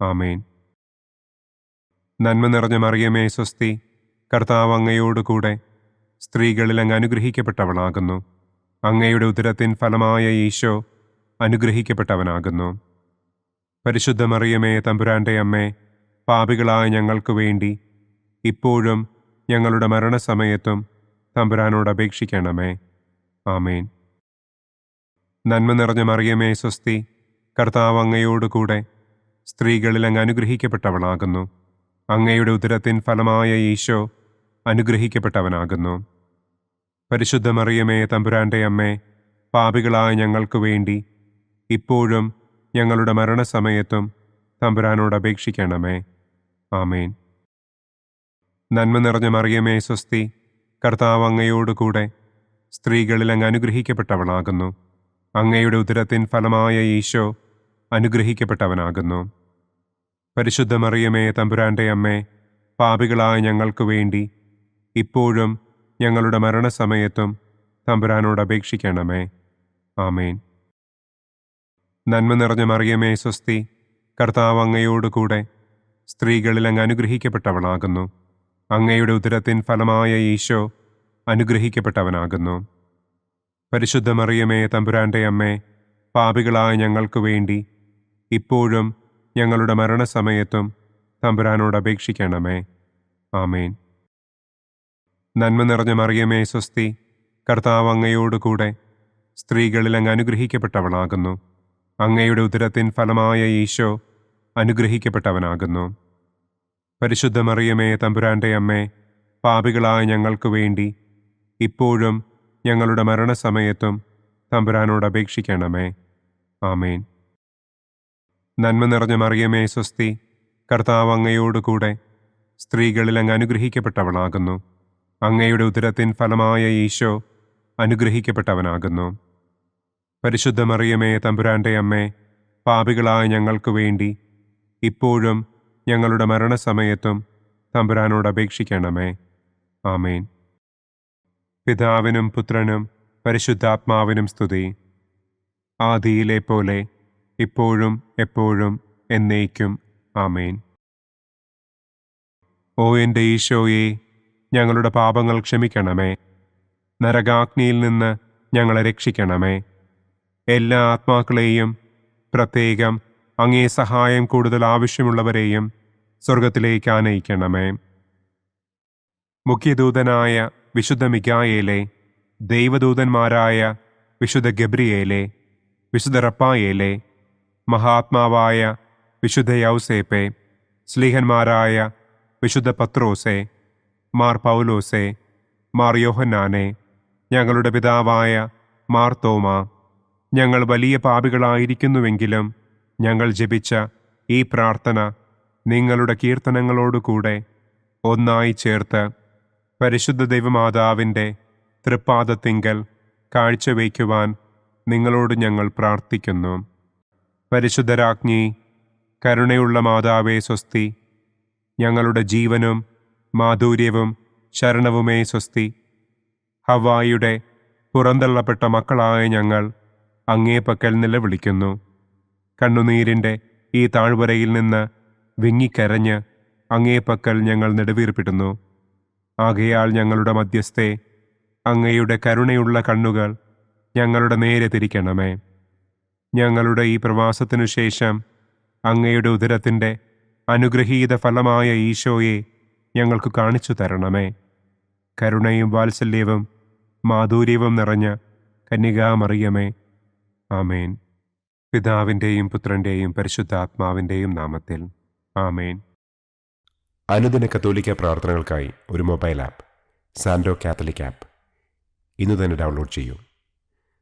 ആമേൻ. നന്മ നിറഞ്ഞ മറിയമേ സ്വസ്തി, കർത്താവ് അങ്ങയോട് കൂടെ സ്ത്രീകളിൽ അങ്ങ് അനുഗ്രഹിക്കപ്പെട്ടവളാകുന്നു. അങ്ങയുടെ ഉദരത്തിൻ ഫലമായ ഈശോ അനുഗ്രഹിക്കപ്പെട്ടവനാകുന്നു. പരിശുദ്ധ മറിയമേ തമ്പുരാന്റെ അമ്മേ, പാപികളായ ഞങ്ങൾക്ക് വേണ്ടി ഇപ്പോഴും ഞങ്ങളുടെ മരണസമയത്തും തമ്പുരാനോട് അപേക്ഷിക്കണമേ. ആമേൻ. നന്മ നിറഞ്ഞ മറിയമേ സ്വസ്തി, കർത്താവ് അങ്ങയോട് കൂടെ സ്ത്രീകളിൽ അങ്ങ് അനുഗ്രഹിക്കപ്പെട്ടവളാകുന്നു. അങ്ങയുടെ ഉദരത്തിൻ ഫലമായ ഈശോ അനുഗ്രഹിക്കപ്പെട്ടവനാകുന്നു. പരിശുദ്ധ മറിയമേ തമ്പുരാന്റെ അമ്മേ, പാപികളായ ഞങ്ങൾക്ക് വേണ്ടി ഇപ്പോഴും ഞങ്ങളുടെ മരണസമയത്തും തമ്പുരാനോട് അപേക്ഷിക്കണമേ. ആമേൻ. നന്മ നിറഞ്ഞ മറിയമേ സ്വസ്തി, കർത്താവ് അങ്ങയോട് കൂടെ സ്ത്രീകളിൽ അങ്ങ് അനുഗ്രഹിക്കപ്പെട്ടവളാകുന്നു. അങ്ങയുടെ ഉദരത്തിൻ ഫലമായ ഈശോ അനുഗ്രഹിക്കപ്പെട്ടവനാകുന്നു. പരിശുദ്ധ മറിയമേ തമ്പുരാന്റെ അമ്മേ, പാപികളായ ഞങ്ങൾക്ക് വേണ്ടി ഇപ്പോഴും ഞങ്ങളുടെ മരണസമയത്തും തമ്പുരാനോട് അപേക്ഷിക്കണമേ. ആമേൻ. നന്മ നിറഞ്ഞ മറിയമേ സ്വസ്തി, കർത്താവ് അങ്ങയോട് കൂടെ സ്ത്രീകളിൽ അങ്ങ് അനുഗ്രഹിക്കപ്പെട്ടവളാകുന്നു. അങ്ങയുടെ ഉദരത്തിൻ ഫലമായ ഈശോ അനുഗ്രഹിക്കപ്പെട്ടവനാകുന്നു. പരിശുദ്ധ മറിയമേ തമ്പുരാന്റെ അമ്മേ, പാപികളായ ഞങ്ങൾക്ക് വേണ്ടി ഇപ്പോഴും ഞങ്ങളുടെ മരണസമയത്തും തമ്പുരാനോട് അപേക്ഷിക്കണമേ. ആമേൻ. നന്മ നിറഞ്ഞ മറിയമേ സ്വസ്തി, കർത്താവ് അങ്ങയോട് കൂടെ സ്ത്രീകളിൽ അങ്ങ് അനുഗ്രഹിക്കപ്പെട്ടവളാകുന്നു. അങ്ങയുടെ ഉദരത്തിൻ ഫലമായ ഈശോ അനുഗ്രഹിക്കപ്പെട്ടവനാകുന്നു. പരിശുദ്ധ മറിയമേ തമ്പുരാന്റെ അമ്മേ, പാപികളായ ഞങ്ങൾക്ക് വേണ്ടി ഇപ്പോഴും ഞങ്ങളുടെ മരണസമയത്തും തമ്പുരാനോട് അപേക്ഷിക്കണമേ. ആമേൻ. നന്മ നിറഞ്ഞ മറിയമേ സ്വസ്തി, കർത്താവ് അങ്ങയോടുകൂടെ സ്ത്രീകളിൽ അങ്ങ് അനുഗ്രഹിക്കപ്പെട്ടവളാകുന്നു. അങ്ങയുടെ ഉദരത്തിൻ ഫലമായ ഈശോ അനുഗ്രഹിക്കപ്പെട്ടവനാകുന്നു. പരിശുദ്ധ മറിയമേ തമ്പുരാന്റെ അമ്മേ, പാപികളായ ഞങ്ങൾക്ക് വേണ്ടി ഇപ്പോഴും ഞങ്ങളുടെ മരണസമയത്തും തമ്പുരാനോട് അപേക്ഷിക്കണമേ. ആമേൻ. പിതാവിനും പുത്രനും പരിശുദ്ധാത്മാവിനും സ്തുതി. ആദിയിലെ പോലെ ഇപ്പോഴും എപ്പോഴും എന്നേക്കും. ആമേൻ. ഓ എൻ്റെ ഈശോയെ, ഞങ്ങളുടെ പാപങ്ങൾ ക്ഷമിക്കണമേ. നരകാഗ്നിയിൽ നിന്ന് ഞങ്ങളെ രക്ഷിക്കണമേ. എല്ലാ ആത്മാക്കളെയും, പ്രത്യേകം അങ്ങേ സഹായം കൂടുതൽ ആവശ്യമുള്ളവരെയും സ്വർഗത്തിലേക്ക് ആനയിക്കണമേ. മുഖ്യദൂതനായ വിശുദ്ധ മിഖായേലേ, ദൈവദൂതന്മാരായ വിശുദ്ധ ഗബ്രിയേലേ, വിശുദ്ധ റപ്പായേലേ, മഹാത്മാവായ വിശുദ്ധ യൗസേപ്പേ, സ്ലീഹന്മാരായ വിശുദ്ധ പത്രോസേ, മാർ പൗലോസേ, മാർ യോഹന്നാനെ, ഞങ്ങളുടെ പിതാവായ മാർ തോമാ, ഞങ്ങൾ വലിയ പാപികളായിരിക്കുന്നുവെങ്കിലും ഞങ്ങൾ ജപിച്ച ഈ പ്രാർത്ഥന നിങ്ങളുടെ കീർത്തനങ്ങളോടുകൂടെ ഒന്നായി ചേർത്ത് പരിശുദ്ധ ദൈവമാതാവിൻ്റെ തൃപ്പാദത്തിങ്കൽ കാഴ്ചവയ്ക്കുവാൻ നിങ്ങളോട് ഞങ്ങൾ പ്രാർത്ഥിക്കുന്നു. പരിശുദ്ധരാജ്ഞി, കരുണയുള്ള മാതാവേ സ്വസ്തി, ഞങ്ങളുടെ ജീവനും മാധുര്യവും ശരണവുമേ സ്വസ്തി. ഹവ്വായുടെ പുറന്തള്ളപ്പെട്ട മക്കളായ ഞങ്ങൾ അങ്ങേപ്പക്കൽ നിലവിളിക്കുന്നു. കണ്ണുനീരിൻ്റെ ഈ താഴ്വരയിൽ നിന്ന് വിങ്ങിക്കരഞ്ഞ് അങ്ങേപ്പക്കൽ ഞങ്ങൾ നെടുവീർപ്പിടുന്നു. ആകയാൽ ഞങ്ങളുടെ മധ്യസ്ഥേ, അങ്ങയുടെ കരുണയുള്ള കണ്ണുകൾ ഞങ്ങളുടെ നേരെ തിരിക്കണമേ. ഞങ്ങളുടെ ഈ പ്രവാസത്തിനു ശേഷം അങ്ങയുടെ ഉദരത്തിൻ്റെ അനുഗ്രഹീത ഫലമായ ഈശോയെ ഞങ്ങൾക്ക് കാണിച്ചു തരണമേ. കരുണയും വാത്സല്യവും മാധുര്യവും നിറഞ്ഞ കന്യകാമറിയമേ. ആമേൻ. പിതാവിൻ്റെയും പുത്രൻ്റെയും പരിശുദ്ധാത്മാവിൻ്റെയും നാമത്തിൽ. ആമേൻ. അനുദിന കത്തോലിക്ക പ്രാർത്ഥനകൾക്കായി ഒരു മൊബൈൽ ആപ്പ്, സാൻഡോ കാത്തലിക് ആപ്പ്, ഇന്ന് തന്നെ ഡൗൺലോഡ് ചെയ്യൂ.